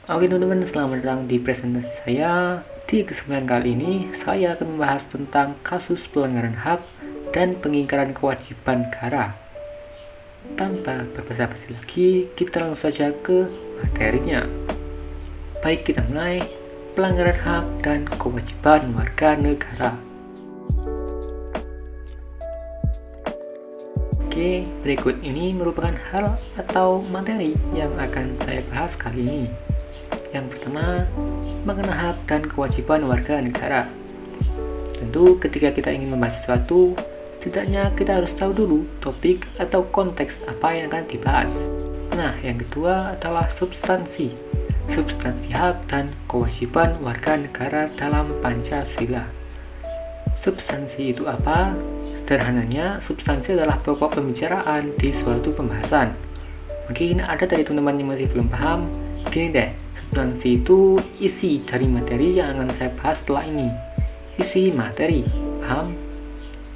Oke teman-teman, selamat datang di presentasi saya. Di kesempatan kali ini, saya akan membahas tentang kasus pelanggaran HAM dan pengingkaran kewajiban negara. Tanpa berbasa-basi lagi, kita langsung saja ke materinya. Baik, kita mulai. Pelanggaran hak dan kewajiban warga negara. Oke, berikut ini merupakan hal atau materi yang akan saya bahas kali ini. Yang pertama, mengenai hak dan kewajiban warga negara. Tentu ketika kita ingin membahas sesuatu, setidaknya kita harus tahu dulu topik atau konteks apa yang akan dibahas. Nah, yang kedua adalah substansi. Substansi hak dan kewajiban warga negara dalam Pancasila. Substansi itu apa? Sederhananya, substansi adalah pokok pembicaraan di suatu pembahasan. Mungkin ada dari teman-teman yang masih belum paham. Gini deh, substansi itu isi dari materi yang akan saya bahas setelah ini. Isi materi, paham?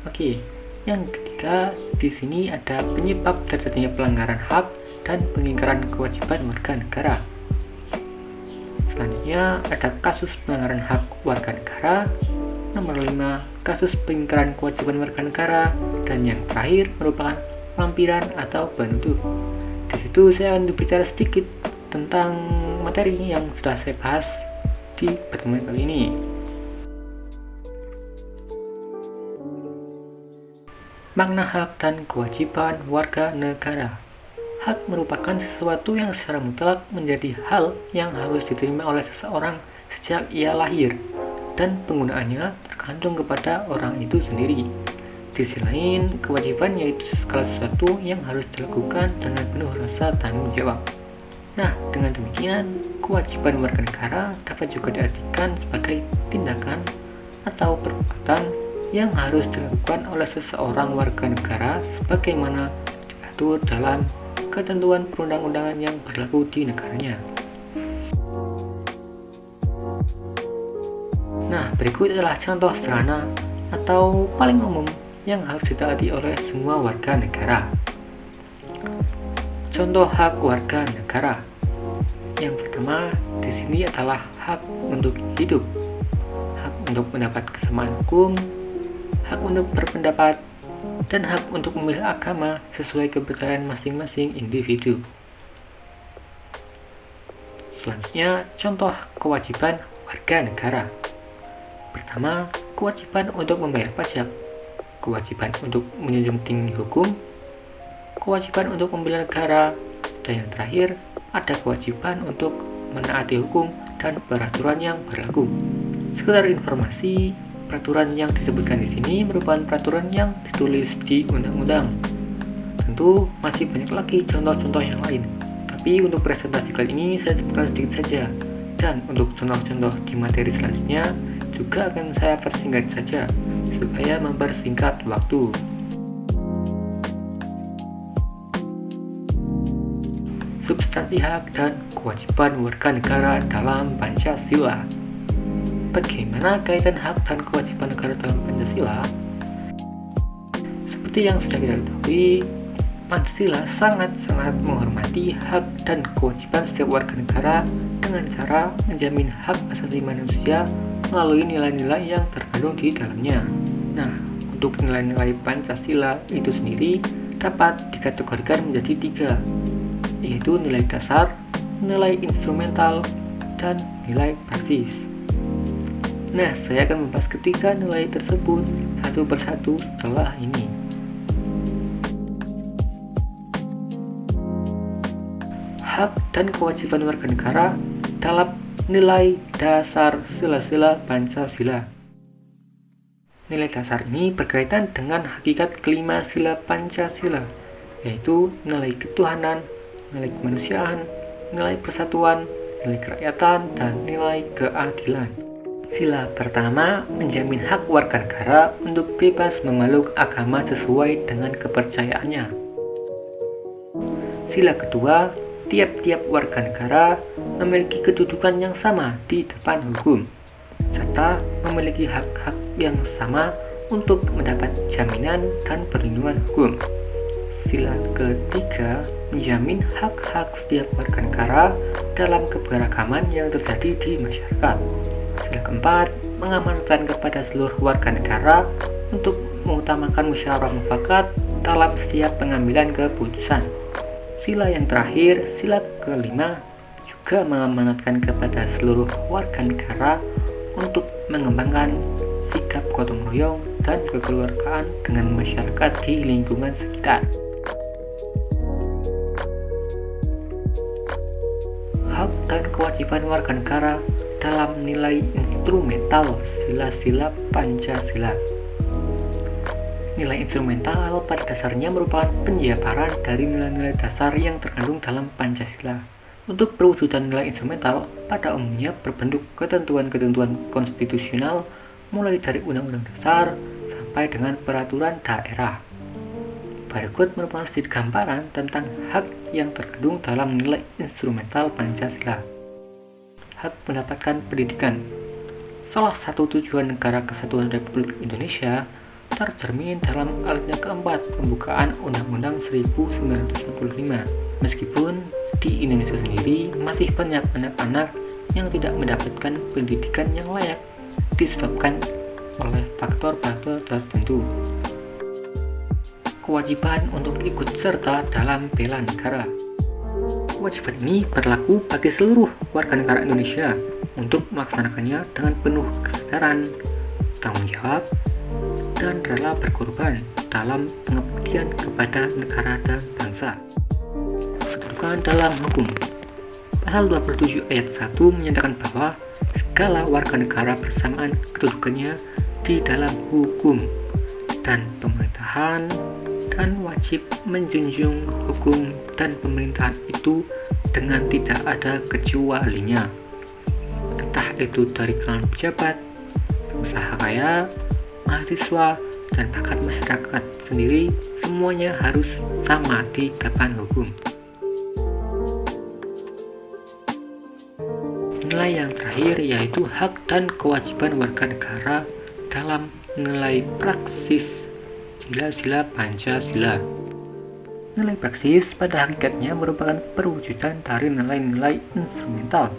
Oke, yang ketiga, di sini ada penyebab terjadinya pelanggaran hak dan pengingkaran kewajiban warga negara. Selanjutnya ada kasus pelanggaran hak warga negara. Nomor 5, kasus pengingkaran kewajiban warga negara. Dan yang terakhir merupakan lampiran atau penutup. Di situ saya akan berbicara sedikit tentang materi yang sudah saya bahas di pertemuan kali ini. Makna hak dan kewajiban warga negara. Hak merupakan sesuatu yang secara mutlak menjadi hal yang harus diterima oleh seseorang sejak ia lahir, dan penggunaannya tergantung kepada orang itu sendiri. Di sisi lain, kewajiban yaitu segala sesuatu yang harus dilakukan dengan penuh rasa tanggung jawab. Nah, dengan demikian, kewajiban warga negara dapat juga diartikan sebagai tindakan atau perbuatan yang harus dilakukan oleh seseorang warga negara sebagaimana diatur dalam ketentuan perundang-undangan yang berlaku di negaranya. Nah, berikut adalah contoh sederhana atau paling umum yang harus ditaati oleh semua warga negara. Contoh hak warga negara. Yang pertama di sini adalah hak untuk hidup, hak untuk mendapat kesamaan hukum, hak untuk berpendapat, dan hak untuk memilih agama sesuai kepercayaan masing-masing individu. Selanjutnya, contoh kewajiban warga negara. Pertama, kewajiban untuk membayar pajak, kewajiban untuk menjunjung tinggi hukum, kewajiban untuk membela negara, dan yang terakhir, ada kewajiban untuk menaati hukum dan peraturan yang berlaku. Sekedar informasi, peraturan yang disebutkan di sini merupakan peraturan yang ditulis di undang-undang. Tentu masih banyak lagi contoh-contoh yang lain, tapi untuk presentasi kali ini saya sebutkan sedikit saja. Dan untuk contoh-contoh di materi selanjutnya juga akan saya persingkat saja supaya mempersingkat waktu. Substansi hak dan kewajiban warga negara dalam Pancasila. Bagaimana kaitan hak dan kewajiban negara dalam Pancasila? Seperti yang sudah kita ketahui, Pancasila sangat-sangat menghormati hak dan kewajiban setiap warga negara dengan cara menjamin hak asasi manusia melalui nilai-nilai yang terkandung di dalamnya. Nah, untuk nilai-nilai Pancasila itu sendiri dapat dikategorikan menjadi 3, yaitu nilai dasar, nilai instrumental, dan nilai praksis. Nah, saya akan membahas ketiga nilai tersebut satu persatu setelah ini. Hak dan kewajiban warga negara dalam nilai dasar sila-sila Pancasila. Nilai dasar ini berkaitan dengan hakikat kelima sila Pancasila, yaitu nilai ketuhanan, nilai kemanusiaan, nilai persatuan, nilai kerakyatan, dan nilai keadilan. Sila pertama menjamin hak warga negara untuk bebas memeluk agama sesuai dengan kepercayaannya. Sila kedua, tiap-tiap warga negara memiliki kedudukan yang sama di depan hukum, serta memiliki hak-hak yang sama untuk mendapat jaminan dan perlindungan hukum. Sila ketiga, menjamin hak-hak setiap warga negara dalam keberagaman yang terjadi di masyarakat. Sila keempat, mengamanatkan kepada seluruh warga negara untuk mengutamakan musyawarah mufakat dalam setiap pengambilan keputusan. Sila yang terakhir, sila kelima, juga mengamanatkan kepada seluruh warga negara untuk mengembangkan sikap gotong royong dan kekeluargaan dengan masyarakat di lingkungan sekitar. Hak dan kewajiban warga negara dalam nilai instrumental sila-sila Pancasila. Nilai instrumental pada dasarnya merupakan penjabaran dari nilai-nilai dasar yang terkandung dalam Pancasila. Untuk perwujudan nilai instrumental pada umumnya berbentuk ketentuan-ketentuan konstitusional mulai dari Undang-Undang Dasar sampai dengan peraturan daerah. Berikut merupakan sedikit gambaran tentang hak yang terkandung dalam nilai instrumental Pancasila. Hak mendapatkan pendidikan. Salah satu tujuan Negara Kesatuan Republik Indonesia tercermin dalam alinea keempat pembukaan Undang-Undang 1945. Meskipun di Indonesia sendiri masih banyak anak-anak yang tidak mendapatkan pendidikan yang layak disebabkan oleh faktor-faktor tertentu. Kewajiban untuk ikut serta dalam bela negara. Kewajiban ini berlaku bagi seluruh warga negara Indonesia untuk melaksanakannya dengan penuh kesadaran, tanggung jawab, dan rela berkorban dalam pengabdian kepada negara dan bangsa. Kedudukan dalam hukum. Pasal 27 ayat 1 menyatakan bahwa segala warga negara bersamaan kedudukannya di dalam hukum dan pemerintahan dan wajib menjunjung hukum dan pemerintahan itu dengan tidak ada kecualinya. Entah itu dari kalangan pejabat, pengusaha kaya, mahasiswa, dan bahkan masyarakat sendiri, semuanya harus sama di depan hukum. Nilai yang terakhir yaitu hak dan kewajiban warga negara dalam nilai praksis sila-sila Pancasila. Nilai praksis pada hakikatnya merupakan perwujudan dari nilai-nilai instrumental.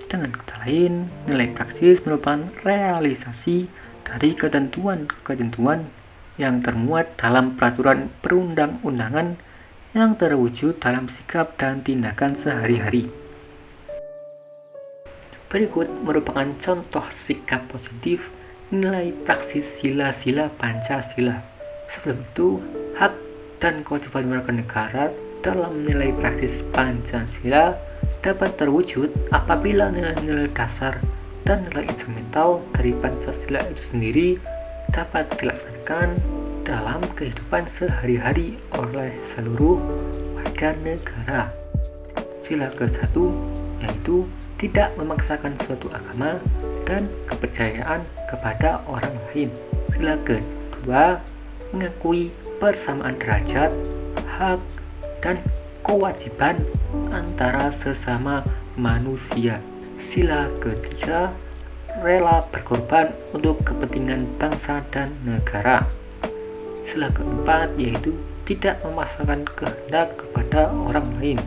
Dengan kata lain, nilai praksis merupakan realisasi dari ketentuan-ketentuan yang termuat dalam peraturan perundang-undangan yang terwujud dalam sikap dan tindakan sehari-hari. Berikut merupakan contoh sikap positif nilai praksis sila-sila Pancasila. Sebelum itu, hak dan kewajiban warga negara dalam nilai praksis Pancasila dapat terwujud apabila nilai-nilai dasar dan nilai instrumental dari Pancasila itu sendiri dapat dilaksanakan dalam kehidupan sehari-hari oleh seluruh warga negara. Sila ke-1 yaitu tidak memaksakan suatu agama dan kepercayaan kepada orang lain. Sila kedua, mengakui persamaan derajat, hak, dan kewajiban antara sesama manusia. Sila ketiga, rela berkorban untuk kepentingan bangsa dan negara. Sila keempat yaitu tidak memaksakan kehendak kepada orang lain.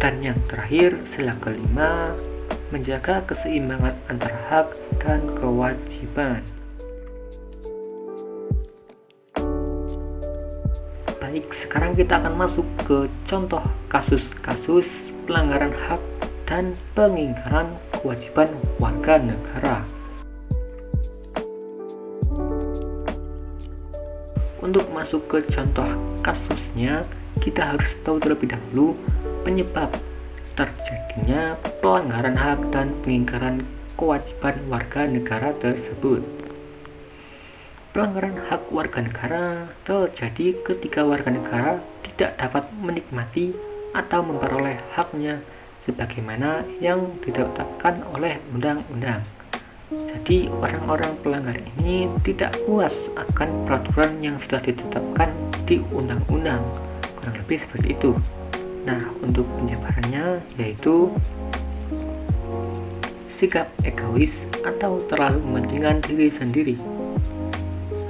Dan yang terakhir, sila kelima, menjaga keseimbangan antara hak dan kewajiban. Baik, sekarang kita akan masuk ke contoh kasus-kasus pelanggaran hak dan pengingkaran kewajiban warga negara. Untuk masuk ke contoh kasusnya, kita harus tahu terlebih dahulu penyebab terjadinya pelanggaran hak dan pengingkaran kewajiban warga negara tersebut. Pelanggaran hak warga negara terjadi ketika warga negara tidak dapat menikmati atau memperoleh haknya sebagaimana yang ditetapkan oleh undang-undang. Jadi orang-orang pelanggar ini tidak puas akan peraturan yang sudah ditetapkan di undang-undang. Kurang lebih seperti itu. Nah, untuk penjabarannya yaitu sikap egois atau terlalu mementingkan diri sendiri,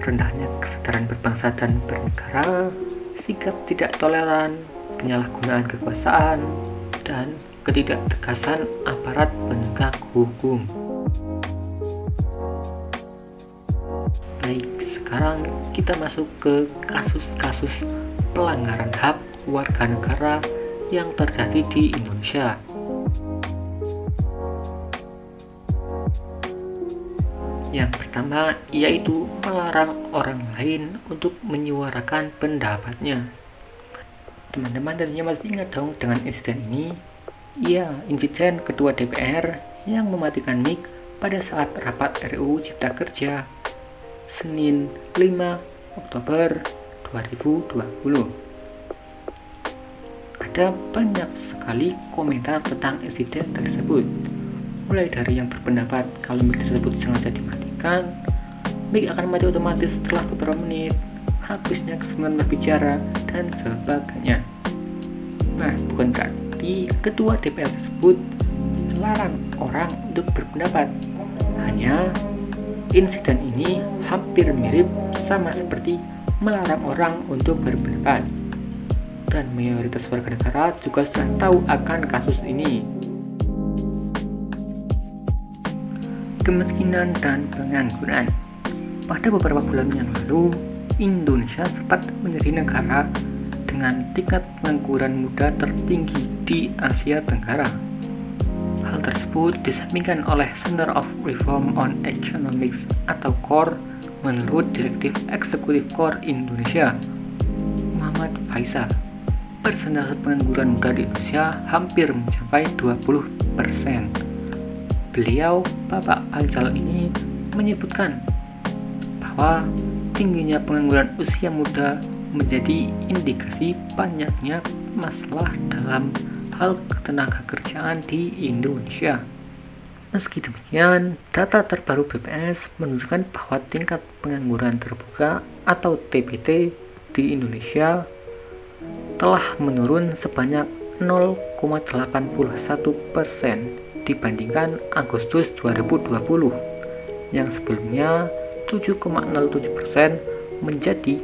rendahnya kesadaran berbangsa dan bernegara, sikap tidak toleran, penyalahgunaan kekuasaan, dan ketidaktegasan aparat penegak hukum. Baik, sekarang kita masuk ke kasus-kasus pelanggaran hak warga negara yang terjadi di Indonesia. Yang pertama yaitu melarang orang lain untuk menyuarakan pendapatnya. Teman-teman tentunya masih ingat dong dengan insiden ini? Ya, insiden Ketua DPR yang mematikan mic pada saat rapat RUU Cipta Kerja Senin 5 Oktober 2020. Ada banyak sekali komentar tentang insiden tersebut, mulai dari yang berpendapat kalau mic tersebut sengaja dimatikan, mic akan mati otomatis setelah beberapa menit, habisnya kesempatan berbicara, dan sebagainya. Nah, bukan berarti ketua DPR tersebut melarang orang untuk berpendapat. Hanya insiden ini hampir mirip sama seperti melarang orang untuk berpendapat. Dan mayoritas warga negara juga sudah tahu akan kasus ini. Kemiskinan dan pengangguran. Pada beberapa bulan yang lalu, Indonesia sempat menjadi negara dengan tingkat pengangguran muda tertinggi di Asia Tenggara. Hal tersebut disampaikan oleh Center of Reform on Economics atau CORE menurut Direktur Eksekutif CORE Indonesia, Muhammad Faisal. Persentase pengangguran muda di Indonesia hampir mencapai 20%. Beliau, Bapak Faisal ini, menyebutkan bahwa tingginya pengangguran usia muda menjadi indikasi banyaknya masalah dalam hal ketenagakerjaan di Indonesia. Meski demikian, data terbaru BPS menunjukkan bahwa tingkat pengangguran terbuka atau TPT di Indonesia telah menurun sebanyak 0,81% dibandingkan Agustus 2020, yang sebelumnya 7,07% menjadi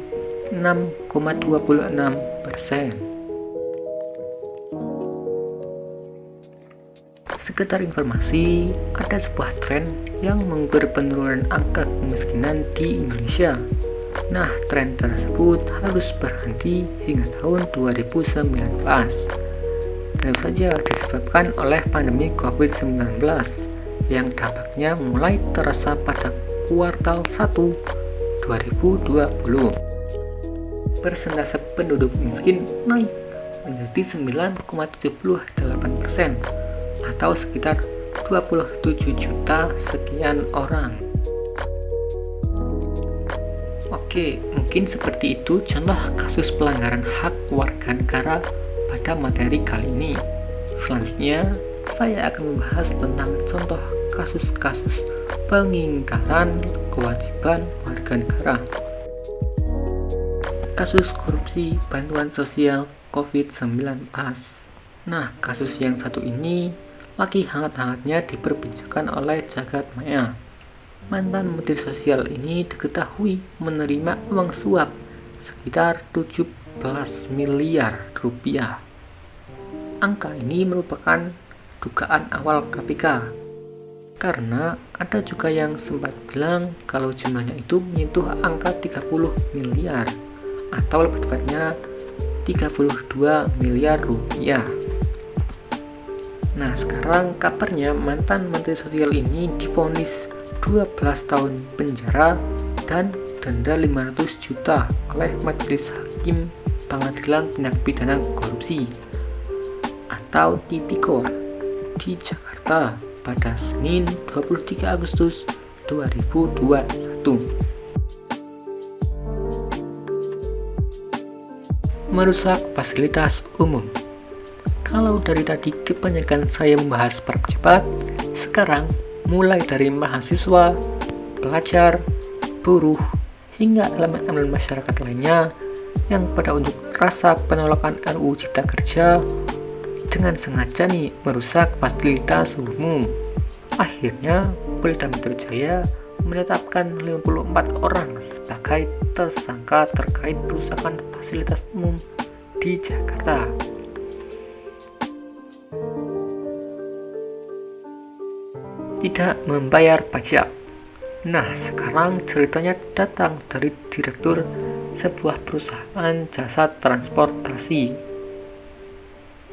6,26%. Sekedar informasi, ada sebuah tren yang mengukur penurunan angka kemiskinan di Indonesia. Nah, tren tersebut harus berhenti hingga tahun 2019. Tentu saja disebabkan oleh pandemi COVID-19 yang dampaknya mulai terasa pada kuartal 1 2020. Persentase penduduk miskin naik menjadi 9,78% atau sekitar 27 juta sekian orang. Oke, mungkin seperti itu contoh kasus pelanggaran hak warga negara pada materi kali ini. Selanjutnya, saya akan membahas tentang contoh kasus-kasus pengingkaran kewajiban warga negara. Kasus korupsi bantuan sosial COVID-19. Nah, kasus yang satu ini lagi hangat-hangatnya diperbincangkan oleh jagat maya. Mantan Menteri Sosial ini diketahui menerima uang suap sekitar 17 miliar rupiah. Angka ini merupakan dugaan awal KPK, karena ada juga yang sempat bilang kalau jumlahnya itu menyentuh angka 30 miliar atau lebih tepatnya 32 miliar rupiah. Nah, sekarang kabarnya mantan Menteri Sosial ini divonis 12 tahun penjara dan denda 500 juta oleh Majelis Hakim Pengadilan Tindak Pidana Korupsi atau Tipikor di Jakarta pada Senin 23 Agustus 2021. Merusak fasilitas umum. Kalau dari tadi kebanyakan saya membahas percepat, sekarang mulai dari mahasiswa, pelajar, buruh, hingga elemen-elemen masyarakat lainnya yang pada unjuk rasa penolakan RUU Cipta Kerja dengan sengaja merusak fasilitas umum. Akhirnya, Polda Metro Jaya menetapkan 54 orang sebagai tersangka terkait perusakan fasilitas umum di Jakarta. Tidak membayar pajak. Nah, sekarang ceritanya datang dari direktur sebuah perusahaan jasa transportasi.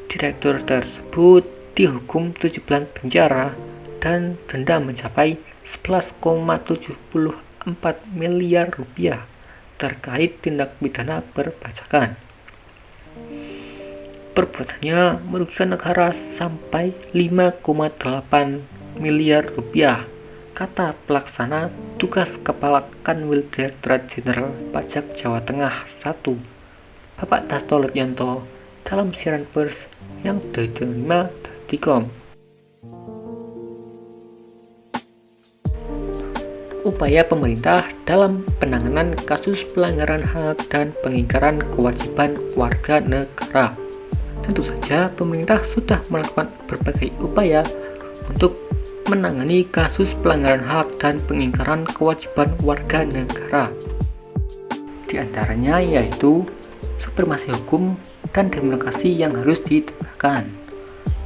Direktur tersebut dihukum 7 bulan penjara dan denda mencapai 11,74 miliar rupiah terkait tindak pidana perpajakan. Perbuatannya merugikan negara sampai 5,8 miliar rupiah, kata pelaksana tugas Kepala Kanwil Direktorat Jenderal Pajak Jawa Tengah 1, Bapak Dasto Letyanto, dalam siaran pers yang diterima Detikcom. Upaya pemerintah dalam penanganan kasus pelanggaran hak dan pengingkaran kewajiban warga negara. Tentu saja pemerintah sudah melakukan berbagai upaya untuk menangani kasus pelanggaran hak dan pengingkaran kewajiban warga negara. Di antaranya yaitu supremasi hukum dan demokrasi yang harus ditegakkan,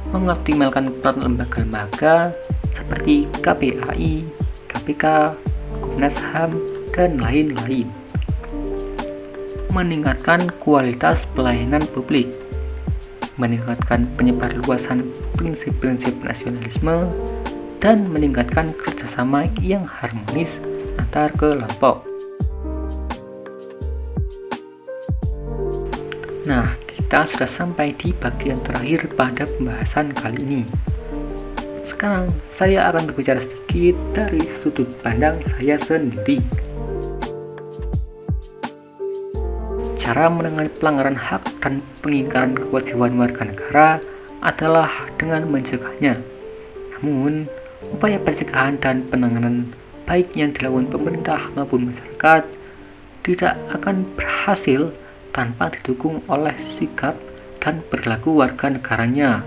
mengoptimalkan peran lembaga-lembaga seperti KPAI, KPK, Komnas HAM, dan lain-lain, meningkatkan kualitas pelayanan publik, meningkatkan penyebarluasan prinsip-prinsip nasionalisme, dan meningkatkan kerjasama yang harmonis antar kelompok. Nah, kita sudah sampai di bagian terakhir pada pembahasan kali ini. Sekarang saya akan berbicara sedikit dari sudut pandang saya sendiri. Cara menangani pelanggaran hak dan pengingkaran kewajiban warga negara adalah dengan mencegahnya. Namun, upaya pencegahan dan penanganan baik yang dilakukan pemerintah maupun masyarakat tidak akan berhasil tanpa didukung oleh sikap dan perilaku warga negaranya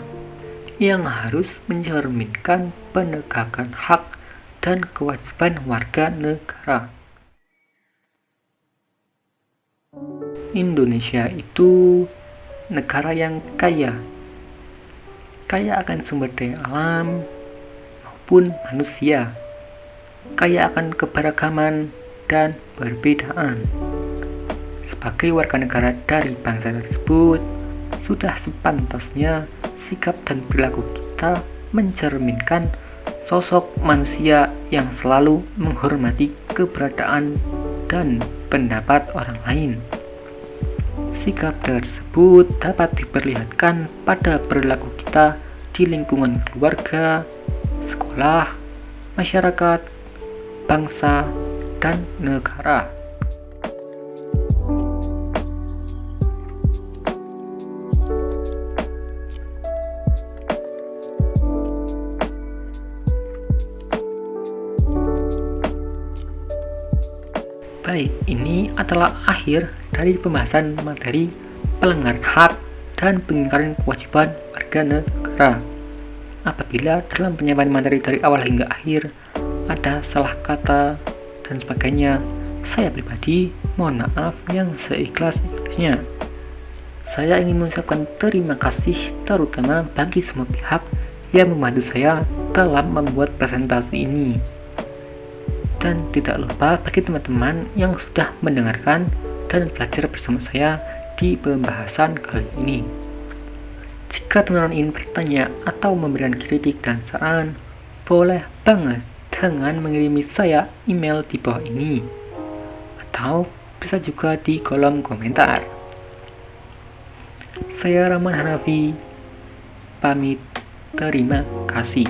yang harus mencerminkan penegakan hak dan kewajiban warga negara. Indonesia itu negara yang kaya akan sumber daya alam maupun manusia, kaya akan keberagaman dan perbedaan. Sebagai warga negara dari bangsa tersebut, sudah sepantasnya sikap dan perilaku kita mencerminkan sosok manusia yang selalu menghormati keberadaan dan pendapat orang lain. Sikap tersebut dapat diperlihatkan pada perilaku kita di lingkungan keluarga, sekolah, masyarakat, bangsa, dan negara. Baik, ini adalah akhir dari pembahasan materi pelanggaran hak dan pengingkaran kewajiban warga negara. Apabila dalam penyampaian materi dari awal hingga akhir ada salah kata dan sebagainya, saya pribadi mohon maaf yang seikhlas-ikhlasnya. Saya ingin mengucapkan terima kasih terutama bagi semua pihak yang membantu saya dalam membuat presentasi ini. Dan tidak lupa bagi teman-teman yang sudah mendengarkan dan belajar bersama saya di pembahasan kali ini. Jika teman-teman ingin bertanya atau memberikan kritik dan saran, boleh banget dengan mengirimi saya email di bawah ini, atau bisa juga di kolom komentar. Saya Rahman Hanafi, pamit, terima kasih.